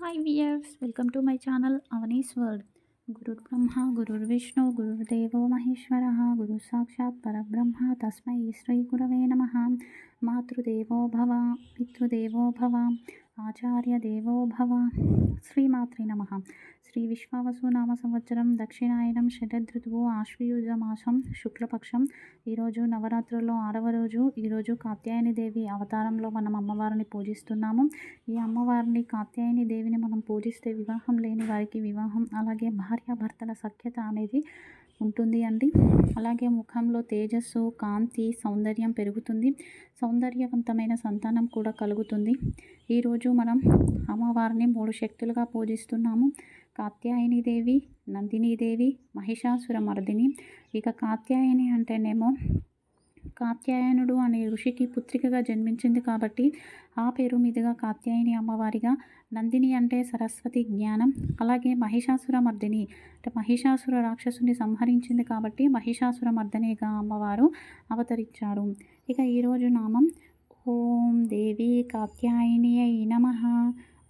Hi viewers, welcome to my channel Avani's world. గురుర్ బ్రహ్మ గురుర్ విష్ణు గురుర్దేవో మహేశ్వర గురు సాక్షాత్ పరబ్రహ్మ తస్మై శ్రీ గురవే నమః. మాతృదేవో భవ పితృదేవో భవ ఆచార్య దేవో భవ. శ్రీమాత్రే నమః. శ్రీ విశ్వావసు నామ సంవత్సరం దక్షిణాయనం శరదృతువు ఆశ్వయుజ మాసం శుక్లపక్షం. ఈరోజు నవరాత్రుల్లో 6వ రోజు. ఈరోజు కాత్యాయని దేవి అవతారంలో మనం అమ్మవారిని పూజిస్తున్నాము. ఈ అమ్మవారిని కాత్యాయని దేవిని మనం పూజిస్తే వివాహం లేని వారికి వివాహం, అలాగే భార్యాభర్తల సఖ్యత అనేది ఉంటుంది అండి. అలాగే ముఖంలో తేజస్సు, కాంతి, సౌందర్యం పెరుగుతుంది. సౌందర్యవంతమైన సంతానం కూడా కలుగుతుంది. ఈరోజు మనం అమ్మవారిని 3 శక్తులుగా పూజిస్తున్నాము. కాత్యాయని దేవి, నందిని దేవి, మహిషాసుర మర్దిని. ఇక కాత్యాయని అంటేనేమో కాత్యాయనుడు అనే ఋషికి పుత్రికగా జన్మించింది కాబట్టి ఆ పేరు మీదుగా కాత్యాయని అమ్మవారిగా, నందిని అంటే సరస్వతి జ్ఞానం, అలాగే మహిషాసుర మర్దిని అంటే మహిషాసుర రాక్షసుని సంహరించింది కాబట్టి మహిషాసుర మర్దినిగా అమ్మవారు అవతరించారు. ఇక ఈరోజు నామం ఓం దేవి కాత్యాయని అయి నమః.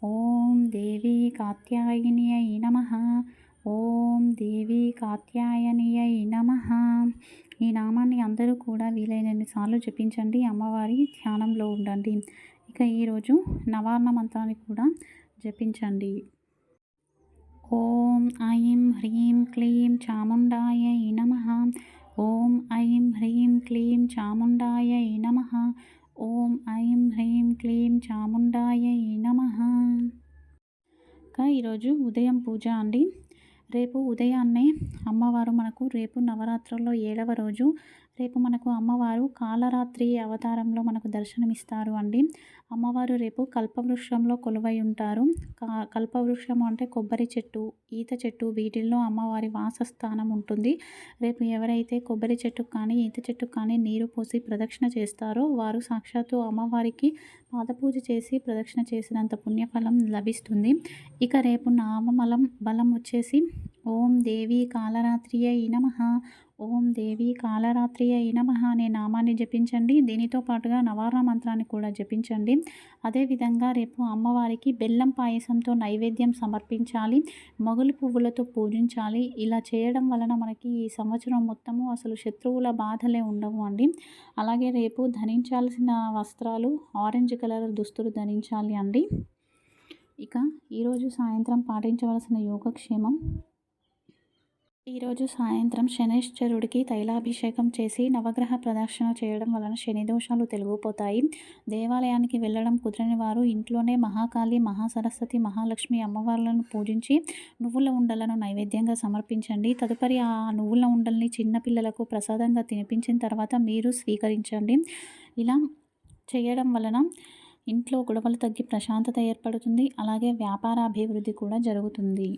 ఓం దేవి కాత్యాయని అయి నమః. ఓం దేవి కాత్యాయని అయి నమః. ఈ నామాన్ని అందరూ కూడా వీలైనన్ని సార్లు జపించండి. అమ్మవారి ధ్యానంలో ఉండండి. ఇక ఈరోజు నవార్ణ మంత్రాన్ని కూడా జపించండి. ఓం ఐం హ్రీం క్లీం చాముండాయై నమః. ఓం ఐం హ్రీం క్లీం చాముండాయై నమః. ఓం ఐం హ్రీం క్లీం చాముండాయై నమః. ఇంకా ఈరోజు ఉదయం పూజ అండి. రేపు ఉదయాన్నే అమ్మవారు మనకు రేపు నవరాత్రుల్లో 7వ రోజు. రేపు మనకు అమ్మవారు కాలరాత్రి అవతారంలో మనకు దర్శనమిస్తారు అండి. అమ్మవారు రేపు కల్పవృక్షంలో కొలువై ఉంటారు. కల్పవృక్షం అంటే కొబ్బరి చెట్టు, ఈత చెట్టు, వీటిల్లో అమ్మవారి వాసస్థానం ఉంటుంది. రేపు ఎవరైతే కొబ్బరి చెట్టుకు కానీ ఈత చెట్టుకు కానీ నీరు పోసి ప్రదక్షిణ చేస్తారో వారు సాక్షాత్తు అమ్మవారికి పాదపూజ చేసి ప్రదక్షిణ చేసినంత పుణ్యఫలం లభిస్తుంది. ఇక రేపు నామబలం బలం వచ్చేసి ఓం దేవి కాలరాత్రి అయి నమః. ఓం దేవి కాలరాత్రి అయి నమః అనే నామాన్ని జపించండి. దీనితో పాటుగా నవార్ణ మంత్రాన్ని కూడా జపించండి. అదేవిధంగా రేపు అమ్మవారికి బెల్లం పాయసంతో నైవేద్యం సమర్పించాలి. మొగలి పువ్వులతో పూజించాలి. ఇలా చేయడం వలన మనకి ఈ సంవత్సరం మొత్తము అసలు శత్రువుల బాధలే ఉండవు అండి. అలాగే రేపు ధరించాల్సిన వస్త్రాలు ఆరెంజ్ కలర్ దుస్తులు ధరించాలి అండి. ఇక ఈరోజు సాయంత్రం పాటించవలసిన యోగక్షేమం. ఈరోజు సాయంత్రం శనైశ్చరుడికి తైలాభిషేకం చేసి నవగ్రహ ప్రదక్షిణ చేయడం వలన శని దోషాలు తొలగిపోతాయి. దేవాలయానికి వెళ్ళడం కుదరని వారు ఇంట్లోనే మహాకాళి, మహాసరస్వతి, మహాలక్ష్మి అమ్మవార్లను పూజించి నువ్వుల ఉండలను నైవేద్యంగా సమర్పించండి. తదుపరి ఆ నువ్వుల ఉండల్ని చిన్నపిల్లలకు ప్రసాదంగా తినిపించిన తర్వాత మీరు స్వీకరించండి. ఇలా చేయడం వలన ఇంట్లో గొడవలు తగ్గి ప్రశాంతత ఏర్పడుతుంది. అలాగే వ్యాపార అభివృద్ధి కూడా జరుగుతుంది.